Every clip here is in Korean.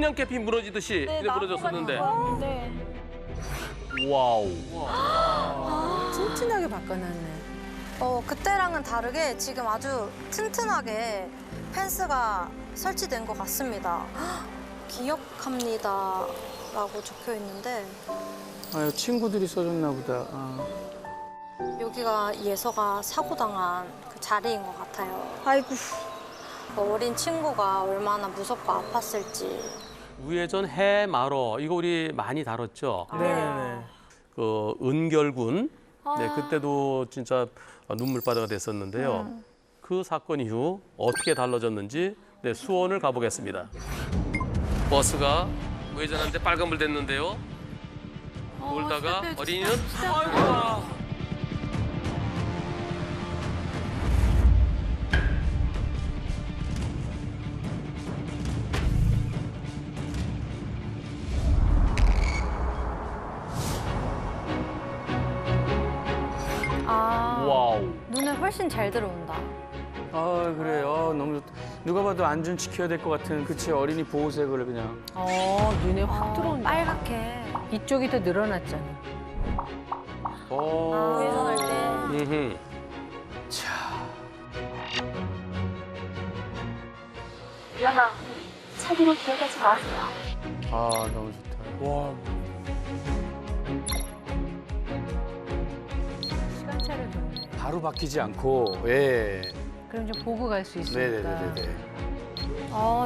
성냥개피 무너지듯이 네, 이렇게 무너졌었는데. 네. 와우. 튼튼하게 바꿔놨네. 그때랑은 다르게 지금 아주 튼튼하게 펜스가 설치된 것 같습니다. 기억합니다 라고 적혀 있는데 아유, 친구들이 써줬나 보다. 아. 여기가 예서가 사고당한 그 자리인 것 같아요. 아이고. 그 어린 친구가 얼마나 무섭고 아팠을지. 우회전 해마로 이거 우리 많이 다뤘죠. 네네네. 그 은결군. 네, 그때도 진짜 눈물바다가 됐었는데요. 그 사건 이후 어떻게 달라졌는지 네, 수원을 가보겠습니다. 버스가 우회전하는데 빨간불 됐는데요. 돌다가 어린이는 아이고. 와우. 눈에 훨씬 잘 들어온다. 아, 그래. 너무 좋다. 누가 봐도 안전 지켜야 될 것 같은 그치 어린이 보호색을 그냥. 눈에 확 들어온다. 빨갛게. 이쪽이 더 늘어났잖아. 우회전할 때. 음흠. 일어나. 차기로 기억하지 마세요. 아, 너무 좋다. 와. 시간차를 줬네. 바로 바뀌지 않고, 예. 그럼 좀 보고 갈 수 있으니까. 네네네네.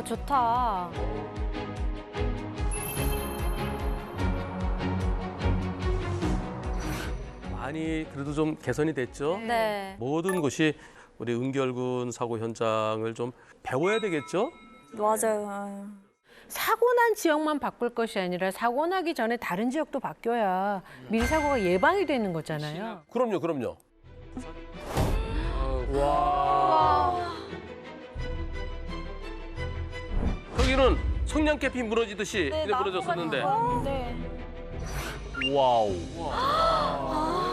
좋다. 많이 그래도 좀 개선이 됐죠. 네. 모든 것이 우리 은결군 사고 현장을 좀 배워야 되겠죠. 맞아요. 사고 난 지역만 바꿀 것이 아니라 사고 나기 전에 다른 지역도 바뀌어야 미리 사고가 예방이 되는 거잖아요. 그럼요, 그럼요. 거기는 성냥개피 무너지듯이 이렇게 무너졌었는데. 네. 와우.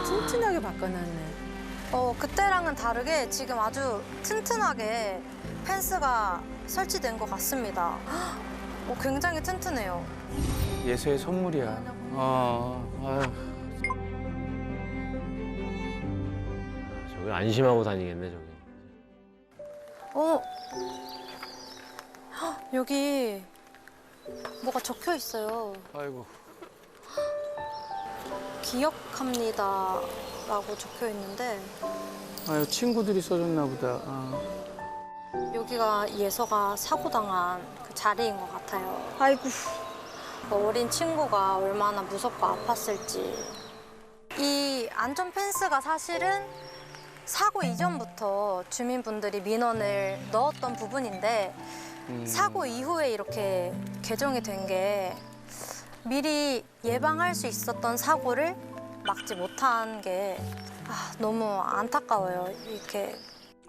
튼튼하게 바꿔놨네. 그때랑은 다르게 지금 아주 튼튼하게 펜스가 설치된 것 같습니다. 굉장히 튼튼해요. 예서의 선물이야. 아유. 저기 안심하고 다니겠네 저기. 여기 뭐가 적혀 있어요. 아이고. 기억합니다 라고 적혀 있는데 아유, 친구들이 써줬나 보다. 아. 여기가 예서가 사고당한 그 자리인 것 같아요. 아이고. 그 어린 친구가 얼마나 무섭고 아팠을지. 이 안전 펜스가 사실은 사고 이전부터 주민분들이 민원을 넣었던 부분인데 사고 이후에 이렇게 개정이 된 게 미리 예방할 수 있었던 사고를 막지 못한 게 너무 안타까워요. 이렇게.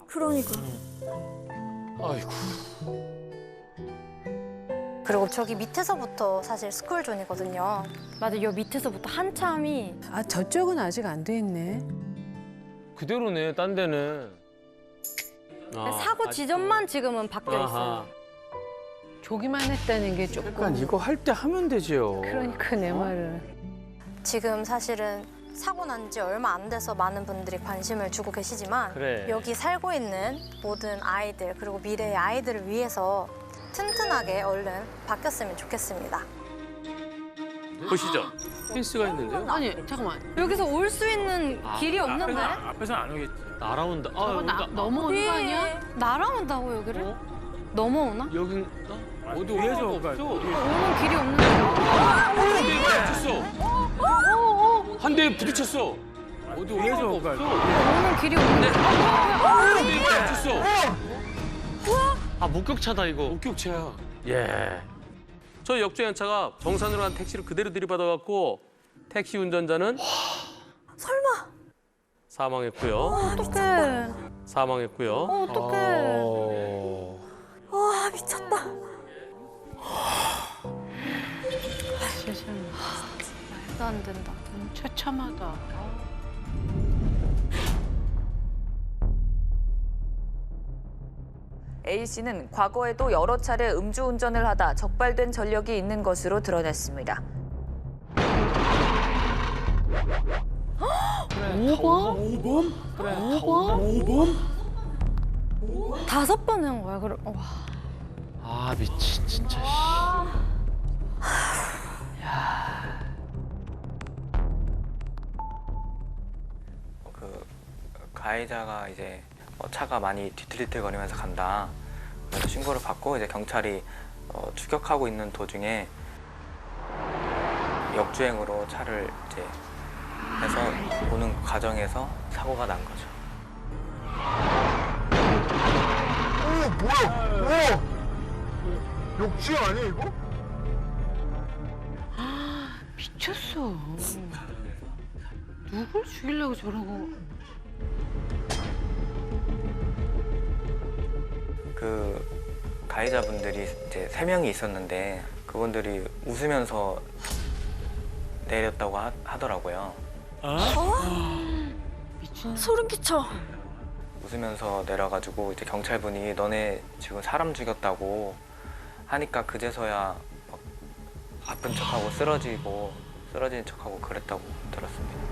그러니까. 아이고. 그리고 저기 밑에서부터 사실 스쿨존이거든요. 맞아, 요 밑에서부터 한참이 저쪽은 아직 안 돼 있네. 그대로네 딴 데는. 사고 지점만 지금은 바뀌어 있어요. 아하. 조기만 했다는 게 조금. 약간 이거 할 때 하면 되지요. 그러니까 내 말은. 지금 사실은 사고 난 지 얼마 안 돼서 많은 분들이 관심을 주고 계시지만 그래. 여기 살고 있는 모든 아이들 그리고 미래의 아이들을 위해서 튼튼하게 얼른 바뀌었으면 좋겠습니다. 보시죠. 펜스가 있는데요. 아니 잠깐만. 여기서 올 수 있는 길이 없는데? 앞에서는 안 오겠지. 날아온다. 저거 넘어오는 거 아니야? 날아온다고 여기를? 넘어오나? 여긴 어디 위에서 없어. 오는 길이 없는데? 한 대에 부딪혔어. 어디 위에서 없어. 오는 길이 없는데? 부딪혔어. 아 목격차다 이거. 목격차야. 예. 저 역주행차가 정산으로 간 택시를 그대로 들이받아갖고 택시 운전자는 설마. 사망했고요. 어떡해. 사망했고요. 어떡해. 와, 미쳤다. 세상에. 말도 안 된다. 처참하다. A 씨는 과거에도 여러 차례 음주운전을 하다 적발된 전력이 있는 것으로 드러냈습니다. 5번? 그래. 5번? 5번 한 거야. 그럼 와. 아 미친 진짜. 씨. 그 가해자가 이제 차가 많이 뒤틀뒤틀거리면서 간다. 그래서 신고를 받고 이제 경찰이 추격하고 있는 도중에 역주행으로 차를 이제 해서 오는 과정에서 사고가 난 거죠. 뭐야? 욕지형 아니야 이거? 미쳤어. 누굴 죽이려고 저러고. 그 가해자분들이 이제 3명이 있었는데 그분들이 웃으면서 내렸다고 하더라고요. 미친. 소름 끼쳐. 웃으면서 내려가지고 이제 경찰분이 너네 지금 사람 죽였다고 하니까 그제서야 막 아픈 척하고 쓰러진 척하고 그랬다고 들었습니다.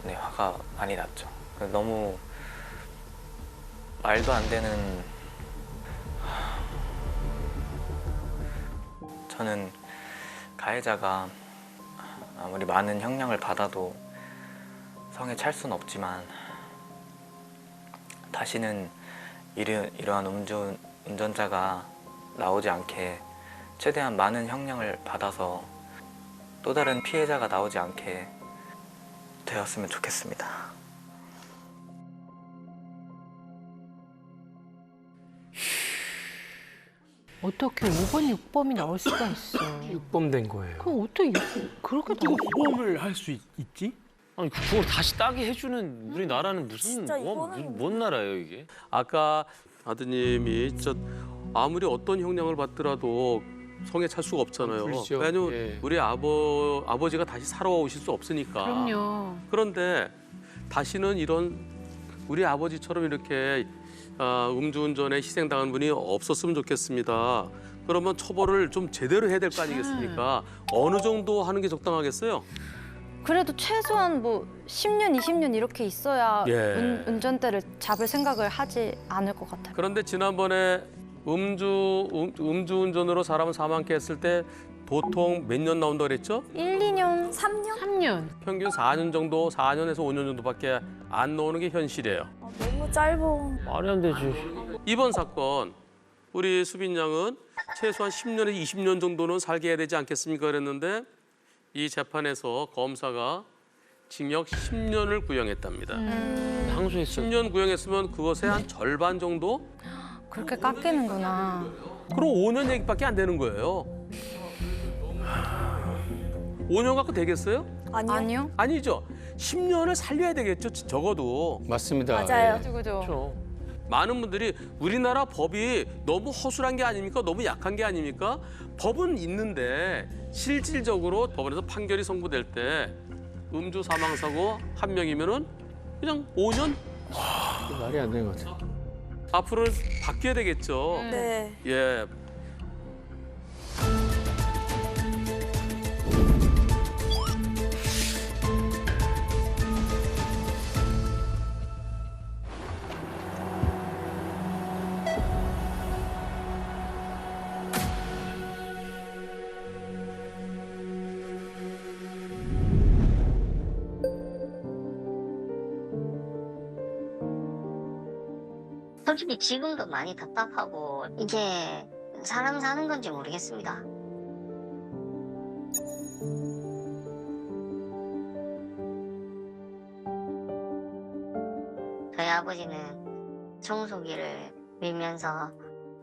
네, 화가 많이 났죠. 너무 말도 안 되는. 저는 가해자가 아무리 많은 형량을 받아도 성에 찰 수는 없지만 다시는 이러한 운전자가 나오지 않게 최대한 많은 형량을 받아서 또 다른 피해자가 나오지 않게 되었으면 좋겠습니다. 어떻게 5번, 6범이 나올 수가 있어. 6범 된 거예요. 그럼 어떻게 그렇게 나올 수가 보험을 할 수 있지? 아니 그걸 다시 따게 해주는 우리나라는 무슨 진짜 이거는 뭔 나라예요 이게? 아까 아드님이 아무리 어떤 형량을 받더라도 성에 찰 수가 없잖아요. 그렇죠. 왜냐면 예. 우리 아버지가 다시 살아오실 수 없으니까. 그럼요. 그런데 다시는 이런 우리 아버지처럼 이렇게 음주운전에 희생당한 분이 없었으면 좋겠습니다. 그러면 처벌을 좀 제대로 해야 될 거 아니겠습니까? 어느 정도 하는 게 적당하겠어요? 그래도 최소한 뭐 10년, 20년 이렇게 있어야 예. 운전대를 잡을 생각을 하지 않을 것 같아요. 그런데 지난번에 음주운전으로 사람을 사망케 했을 때 보통 몇 년 나온다고 그랬죠? 1, 2년, 3년? 3년. 평균 4년 정도, 4년에서 5년 정도밖에 안 나오는 게 현실이에요. 너무 짧아. 말이 안 되지. 이번 사건 우리 수빈 양은 최소한 10년에서 20년 정도는 살게 해야 되지 않겠습니까? 그랬는데 이 재판에서 검사가 징역 10년을 구형했답니다. 항소했어. 10년 구형했으면 그것의 한 절반 정도? 그렇게 깎이는구나. 그럼 5년 얘기밖에 안 되는 거예요. 5년 갖고 되겠어요? 아니요? 아니죠. 10년을 살려야 되겠죠, 적어도. 맞습니다. 맞아요. 예. 그렇죠. 많은 분들이 우리나라 법이 너무 허술한 게 아닙니까? 너무 약한 게 아닙니까? 법은 있는데 실질적으로 법원에서 판결이 선고될 때 음주 사망 사고 한 명이면은 그냥 5년 말이 안 되는 것 같아. 앞으로는 바뀌어야 되겠죠. 네. 예. 솔직히 지금도 많이 답답하고 이게 사람 사는 건지 모르겠습니다. 저희 아버지는 청소기를 밀면서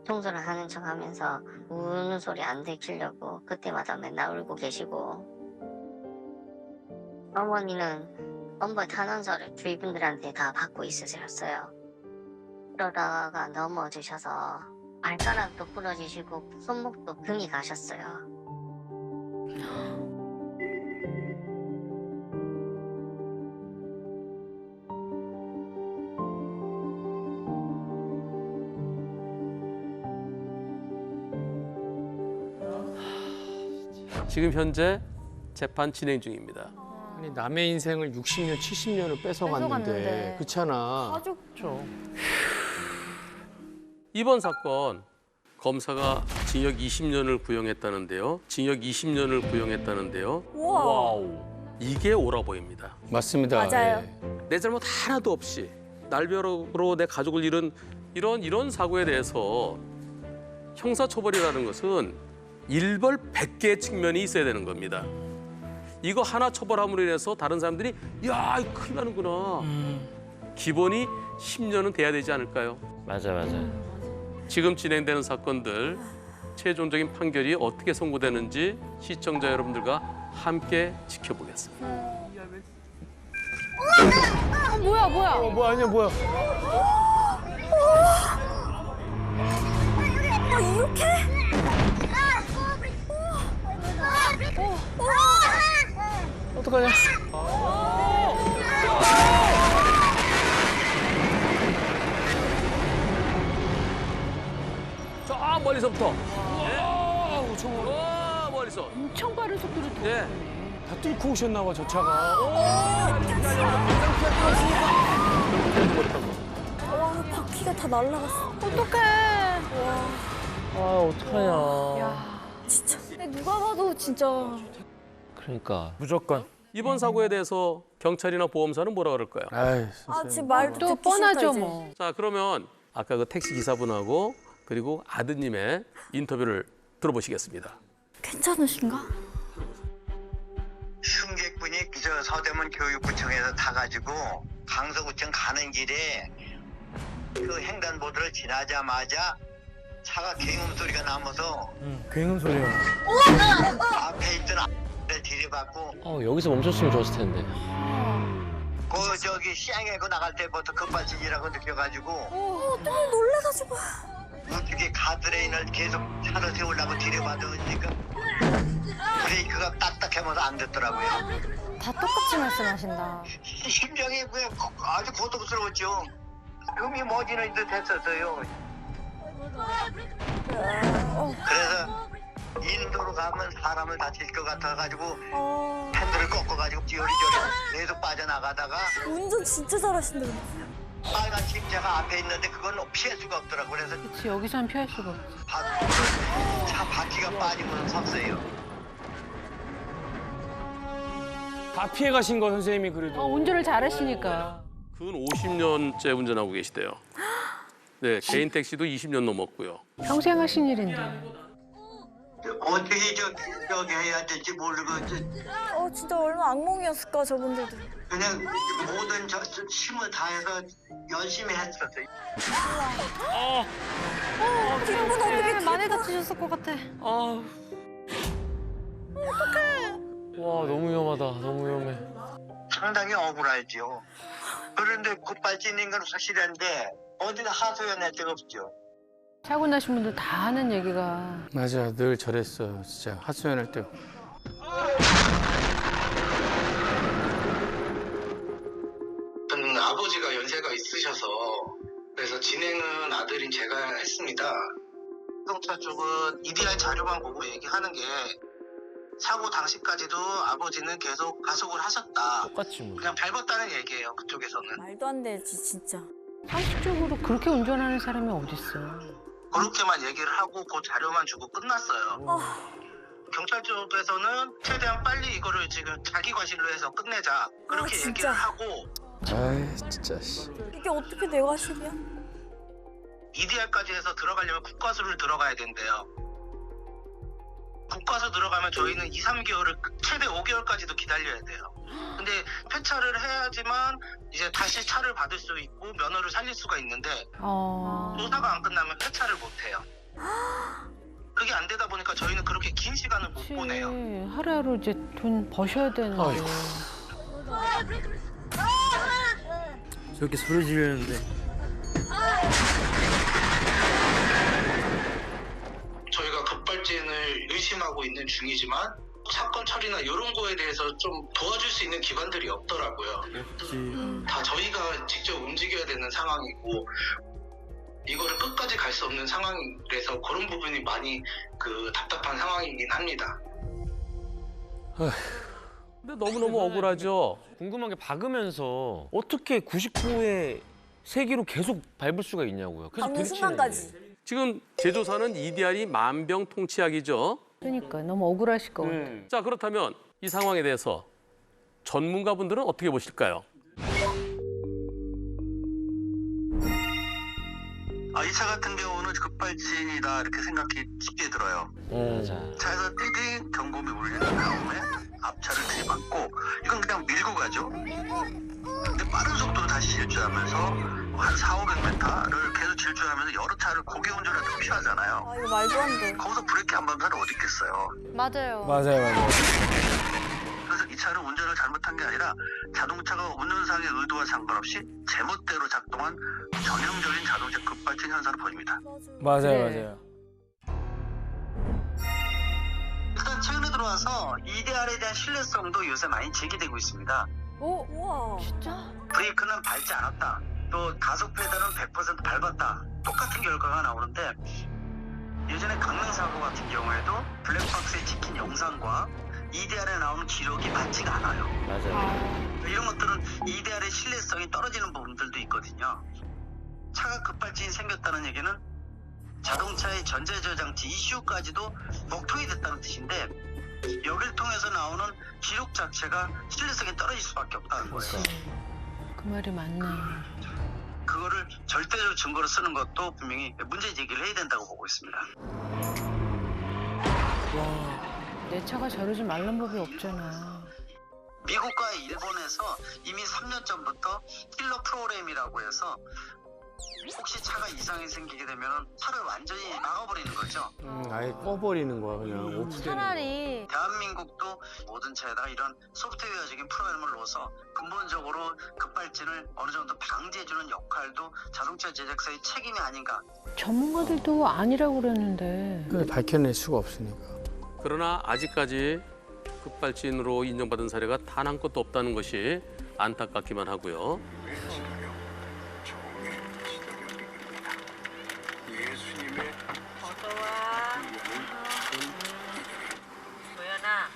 청소를 하는 척 하면서 우는 소리 안 들키려고 그때마다 맨날 울고 계시고, 어머니는 엄벌 탄원서를 주위 분들한테 다 받고 있으셨어요. 그러다가 넘어지셔서 발가락도 부러지시고 손목도 금이 가셨어요. 지금 현재 재판 진행 중입니다. 아니 남의 인생을 60년, 70년을 뺏어갔는데 뺏어갔는데. 그렇잖아. 가족 이번 사건 검사가 징역 20년을 구형했다는데요. 징역 20년을 구형했다는데요. 우와. 이게 옳아 보입니다. 맞습니다. 맞아요. 예. 내 잘못 하나도 없이 날벼락으로 내 가족을 잃은 이런 사고에 대해서 형사처벌이라는 것은 일벌 100개의 측면이 있어야 되는 겁니다. 이거 하나 처벌함으로 인해서 다른 사람들이 야, 이거 큰일 나는구나. 기본이 10년은 돼야 되지 않을까요? 맞아. 지금 진행되는 사건들 최종적인 판결이 어떻게 선고되는지 시청자 여러분들과 함께 지켜보겠습니다. 뭐야? 뭐야 아니야 뭐야. 이렇게? 어떡하냐. 저 멀리서부터. 아우 저거 멀리서. 엄청 빠른 속도로 도 네. 다 뚫고 오셨나 봐 저 차가. 와, 바퀴가 다 날라갔어. 어떡해. 아 어떡하냐. 진짜. 근데 누가 봐도 진짜. 그러니까. 무조건. 이번 사고에 대해서 경찰이나 보험사는 뭐라 그럴까요? 아이 아, 지금 말도 또 듣기 뻔하죠 싫다, 이제. 뭐. 자, 그러면 아까 그 택시 기사분하고 그리고 아드님의 인터뷰를 들어보시겠습니다. 괜찮으신가? 승객분이 저 서대문 교육구청에서 타가지고 강서구청 가는 길에 그 횡단보도를 지나자마자 차가 굉음 소리가 나면서 굉음 소리야. 앞에 있던 아를 들이받고 여기서 멈췄으면 좋았을 텐데. 그 저기 시향에고 나갈 때부터 급발진이라고 느껴가지고 너무 놀래가지고. 우측에 가드레인을 계속 차를 세우려고 들이받으니까 브레이크가 딱딱하면서 안 됐더라고요. 다 똑같이 말씀하신다. 심정이 그냥 아주 고통스러웠죠. 음이 멎이는 듯 했었어요. 그래서 인도로 가면 사람을 다칠 것 같아가지고 핸들을 꺾어가지고 요리조리 계속 빠져나가다가 운전 진짜 잘하신다. 빨간 십자가 앞에 있는데 그건 피할 수가 없더라고. 그래서 그치, 여기서는 피할 수가 없어. 차 바퀴가 빠지면 섰어요. 다 피해 가신 거 선생님이 그래도. 운전을 잘하시니까. 근 50년째 운전하고 계시대요. 네, 개인 택시도 20년 넘었고요. 평생 하신 일인데. 어떻게 저기 해야 될지 모르고 진짜 얼마나 악몽이었을까, 저분들도. 그냥 모든 힘을 다해서 열심히 했었어요. 기분 어떻게 많이 다치셨을 것 같아. 와 너무 위험하다. 너무 위험해. 상당히 억울하죠. 그런데 급발진인 건 확실한데 어디가 하소연할 데가 없죠. 사고 나신 분들 다 하는 얘기가. 맞아 늘 저랬어 진짜 하소연할 때. 저는 아버지가 연세가 있으셔서 그래서 진행은 아들인 제가 했습니다. 경찰 쪽은 EDR 자료만 보고 얘기하는 게 사고 당시까지도 아버지는 계속 가속을 하셨다. 똑같지 뭐. 그냥 밟았다는 얘기예요. 그쪽에서는. 말도 안 되지, 진짜. 상식적으로 그렇게 운전하는 사람이 어딨어. 그렇게만 얘기를 하고 그 자료만 주고 끝났어요. 경찰 쪽에서는 최대한 빨리 이거를 지금 자기 과실로 해서 끝내자. 그렇게 진짜. 얘기를 하고 아이 진짜 씨. 이게 어떻게 내 과실이야? EDR까지 해서 들어가려면 국과수를 들어가야 된대요. 국과수 들어가면 저희는 2, 3개월을 최대 5개월까지도 기다려야 돼요. 근데 폐차를 해야지만 이제 다시 차를 받을 수 있고 면허를 살릴 수가 있는데 조사가 안 끝나면 폐차를 못 해요. 그게 안 되다 보니까 저희는 그렇게 긴 시간을 못 보내요. 하루하루 이제 돈 버셔야 되는데. 아이고. 저렇게 소리 지르는데. 저희가 급발진을 의심하고 있는 중이지만 사건 처리나 이런 거에 대해서 좀 도와줄 수 있는 기관들이 없더라고요. 다 저희가 직접 움직여야 되는 상황이고 이거를 끝까지 갈 수 없는 상황이라서 그런 부분이 많이 답답한 상황이긴 합니다. 근데 너무너무 억울하죠. 궁금한 게 박으면서 어떻게 99의 세기로 계속 밟을 수가 있냐고요. 계속 밟는 부딪히는데. 순간까지. 지금 제조사는 EDR이 만병통치약이죠. 그러니까 너무 억울하실 것 같아요. 자, 그렇다면 이 상황에 대해서 전문가분들은 어떻게 보실까요? 이 차 같은 경우는 급발진이다 이렇게 생각이 쉽게 들어요. 차에서 띠딩 경고음이 울리는 다음에 앞차를 들이받고 이건 그냥 밀고 가죠. 근데 빠른 속도로 다시 질주하면서 한 400~500m를 계속 질주하면서 여러 차를 고개 운전을 표시하잖아요. 이거 말도 안 돼. 거기서 브레이크 한 번 사람 어디 있겠어요. 맞아요. 맞아요. 그래서 이 차는 운전을 잘못한 게 아니라 자동차가 운전상의 의도와 상관없이 제멋대로 작동한 전형적인 자동차 급발진 현상을 보입니다. 맞아요. 일단 최근에 들어와서 EDR에 대한 신뢰성도 요새 많이 제기되고 있습니다. 오, 우와. 진짜? 브레이크는 밟지 않았다. 또 가속 페달은 100% 밟았다. 똑같은 결과가 나오는데 예전에 강릉 사고 같은 경우에도 블랙박스에 찍힌 영상과 EDR에 나오는 기록이 맞지가 않아요. 맞아요. 이런 것들은 EDR의 신뢰성이 떨어지는 부분들도 있거든요. 차가 급발진이 생겼다는 얘기는 자동차의 전자저장치 ECU까지도 먹통이 됐다는 뜻인데 여기를 통해서 나오는 기록 자체가 신뢰성이 떨어질 수밖에 없다는 거예요. 그 말이 맞네. 그거를 절대적 증거로 쓰는 것도 분명히 문제 제기를 해야 된다고 보고 있습니다. 내 차가 저러지 말란 법이 없잖아. 미국과 일본에서 이미 3년 전부터 킬러 프로그램이라고 해서 혹시 차가 이상이 생기게 되면 차를 완전히 막아버리는 거죠. 아예 꺼버리는 거야 그냥 오프되는 차라리 대한민국도 모든 차에다가 이런 소프트웨어적인 프로그램을 넣어서 근본적으로 급발진을 어느 정도 방지해주는 역할도 자동차 제작사의 책임이 아닌가. 전문가들도 아니라고 그랬는데. 거. 밝혀낼 수가 없으니까. 그러나 아직까지 급발진으로 인정받은 사례가 단 한 건도 없다는 것이 안타깝기만 하고요. 도연아,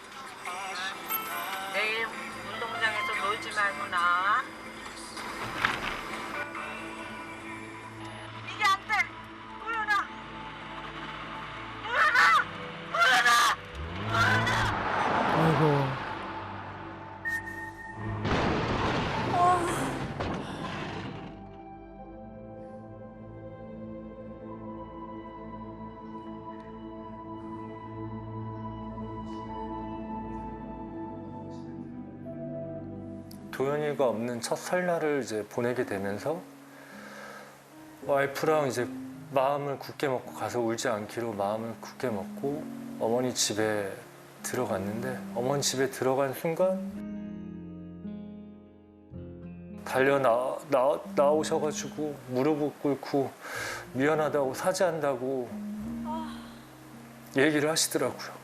내일 운동장에서 놀지 말고 나와. 이게 안 돼! 도연아! 아이고. 도연이가 없는 첫 설날을 이제 보내게 되면서 와이프랑 이제 마음을 굳게 먹고 가서 울지 않기로 마음을 굳게 먹고 어머니 집에 들어갔는데 어머니 집에 들어간 순간 달려 나오셔가지고 무릎을 꿇고 미안하다고 사죄한다고 얘기를 하시더라고요.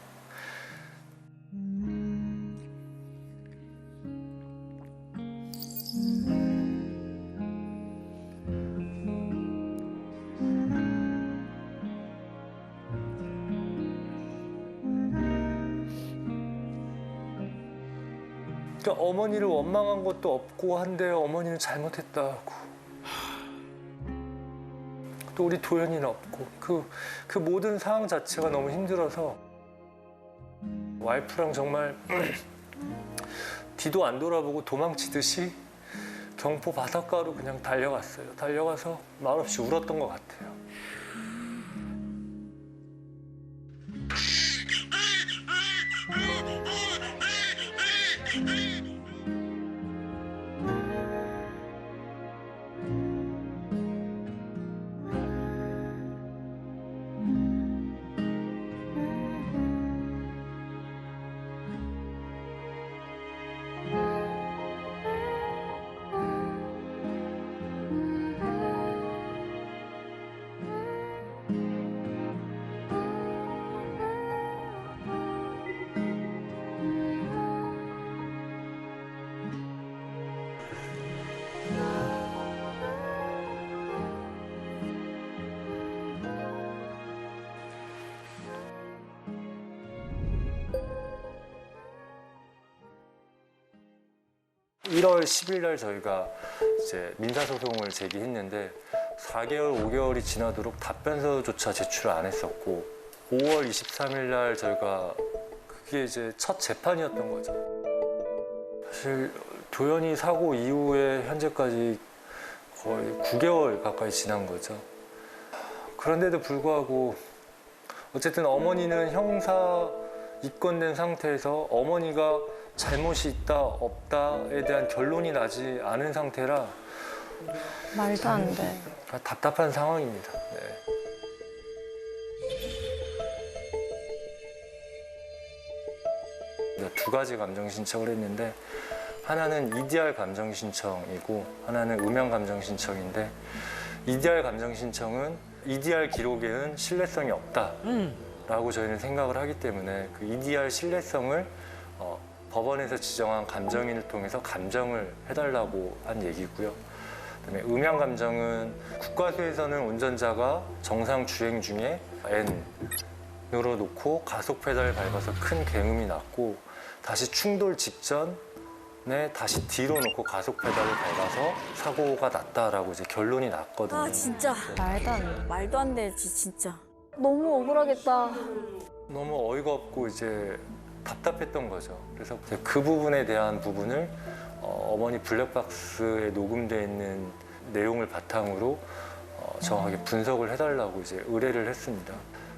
그러니까 어머니를 원망한 것도 없고 한데 어머니는 잘못했다고. 또 우리 도연이는 없고 그 모든 상황 자체가 너무 힘들어서 와이프랑 정말 뒤도 안 돌아보고 도망치듯이 경포 바닷가로 그냥 달려갔어요. 달려가서 말없이 울었던 것 같아요. 1월 10일 날 저희가 이제 민사소송을 제기했는데 4개월, 5개월이 지나도록 답변서조차 제출을 안 했었고 5월 23일 날 저희가 그게 이제 첫 재판이었던 거죠. 사실 도연이 사고 이후에 현재까지 거의 9개월 가까이 지난 거죠. 그런데도 불구하고 어쨌든 어머니는 형사 입건된 상태에서 어머니가 잘못이 있다 없다에 대한 결론이 나지 않은 상태라 말도 안 돼. 답답한 상황입니다. 네. 두 가지 감정 신청을 했는데 하나는 EDR 감정 신청이고 하나는 음향 감정 신청인데 EDR 감정 신청은 EDR 기록에는 신뢰성이 없다라고 저희는 생각을 하기 때문에 그 EDR 신뢰성을 법원에서 지정한 감정인을 통해서 감정을 해달라고 한 얘기고요. 그다음에 음향 감정은 국과수에서는 운전자가 정상 주행 중에 N으로 놓고 가속 페달을 밟아서 큰 굉음이 났고 다시 충돌 직전에 다시 D로 놓고 가속 페달을 밟아서 사고가 났다라고 이제 결론이 났거든요. 아 진짜 말도 안 돼. 말도 안 되지 진짜. 너무 억울하겠다. 너무 어이가 없고 이제 답답했던 거죠. 그래서 그 부분에 대한 부분을 어머니 블랙박스에 녹음되어 있는 내용을 바탕으로 정확하게 분석을 해달라고 이제 의뢰를 했습니다.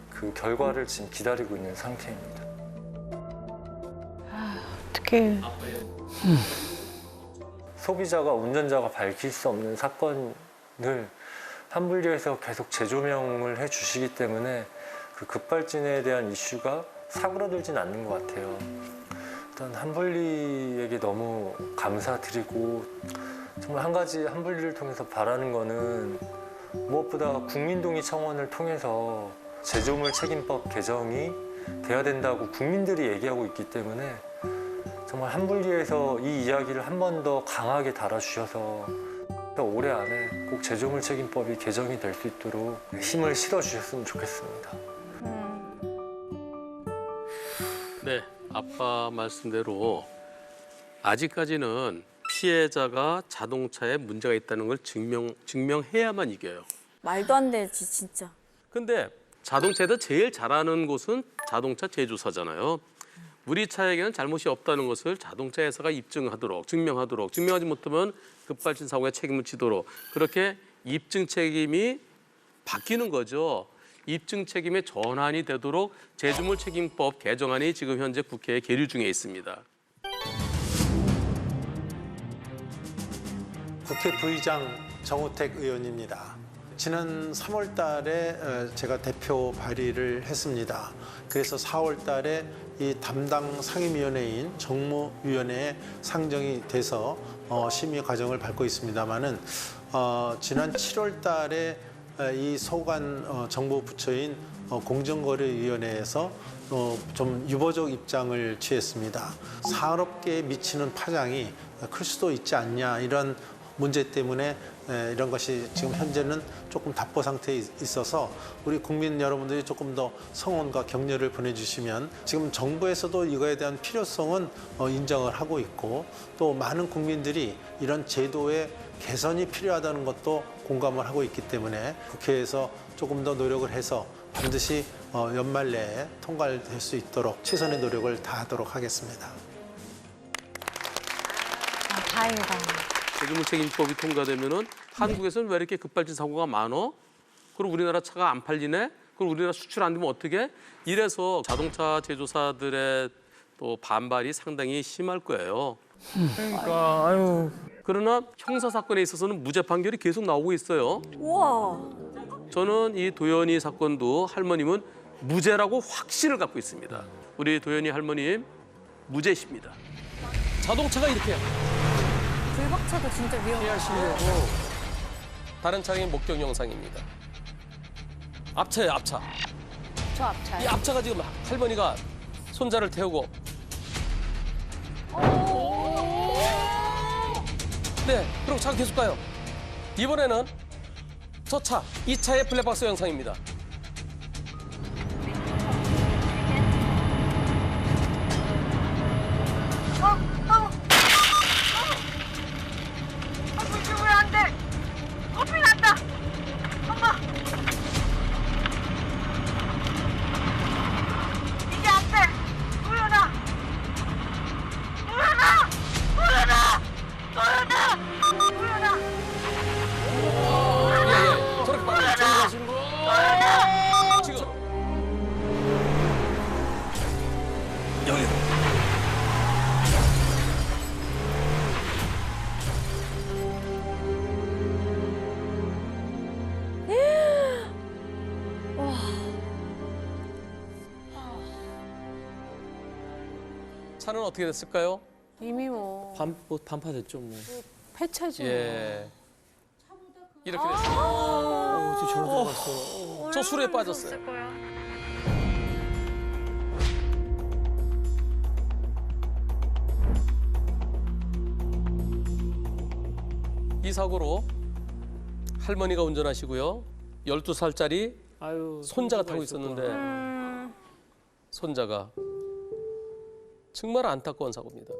그 결과를 지금 기다리고 있는 상태입니다. 어떡해. 소비자가 운전자가 밝힐 수 없는 사건을 한분리에서 계속 재조명을 해주시기 때문에 그 급발진에 대한 이슈가 사그러들진 않는 것 같아요. 일단 한분리에게 너무 감사드리고 정말 한 가지 한분리를 통해서 바라는 거는 무엇보다 국민동의 청원을 통해서 제조물 책임법 개정이 돼야 된다고 국민들이 얘기하고 있기 때문에 정말 한분리에서 이 이야기를 한 번 더 강하게 달아주셔서 올해 안에 꼭 제조물 책임법이 개정이 될 수 있도록 힘을 실어주셨으면 좋겠습니다. 네, 아빠 말씀대로 아직까지는 피해자가 자동차에 문제가 있다는 걸 증명해야만 이겨요. 말도 안 되지 진짜. 근데 자동차에서 제일 잘하는 곳은 자동차 제조사잖아요. 우리 차에게는 잘못이 없다는 것을 자동차 회사가 입증하도록, 증명하지 못하면 급발진 사고에 책임을 지도록 그렇게 입증 책임이 바뀌는 거죠. 입증 책임의 전환이 되도록 제조물 책임법 개정안이 지금 현재 국회에 계류 중에 있습니다. 국회 부의장 정우택 의원입니다. 지난 3월 달에 제가 대표 발의를 했습니다. 그래서 4월 달에 이 담당 상임위원회인 정무위원회에 상정이 돼서 심의 과정을 밟고 있습니다만은 지난 7월 달에 이 소관 정부 부처인 공정거래위원회에서 좀 유보적 입장을 취했습니다. 산업계에 미치는 파장이 클 수도 있지 않냐 이런 문제 때문에 이런 것이 지금 현재는 조금 답보 상태에 있어서 우리 국민 여러분들이 조금 더 성원과 격려를 보내주시면 지금 정부에서도 이거에 대한 필요성은 인정을 하고 있고 또 많은 국민들이 이런 제도의 개선이 필요하다는 것도 공감을 하고 있기 때문에 국회에서 조금 더 노력을 해서 반드시 연말 내에 통과될 수 있도록 최선의 노력을 다하도록 하겠습니다. 다행이다. 제조물 책임법이 통과되면은 한국에서는 왜 이렇게 급발진 사고가 많어? 그리고 우리나라 차가 안 팔리네? 그리고 우리나라 수출 안 되면 어떻게? 이래서 자동차 제조사들의 또 반발이 상당히 심할 거예요. 그러니까 아유. 그러나 형사 사건에 있어서는 무죄 판결이 계속 나오고 있어요. 우와. 저는 이 도연이 사건도 할머님은 무죄라고 확신을 갖고 있습니다. 우리 도연이 할머님 무죄십니다. 자동차가 이렇게 불박차도 진짜 위험해. 피하시려고 다른 차량의 목격 영상입니다. 앞차예요, 앞차. 저 앞차요. 이 앞차가 지금 할머니가 손자를 태우고 네, 그럼 차가 계속 가요. 이번에는 저 차, 이 차의 블랙박스 영상입니다. 차는 어떻게 됐을까요? 이미 뭐 반파됐죠 뭐. 폐차지. 예. 이렇게 됐어요. 저러 들어갔어. 저 술에 빠졌어요. 이 사고로 할머니가 운전하시고요. 12살짜리 손자가 타고 있었는데 손자가 정말 안타까운 사고입니다.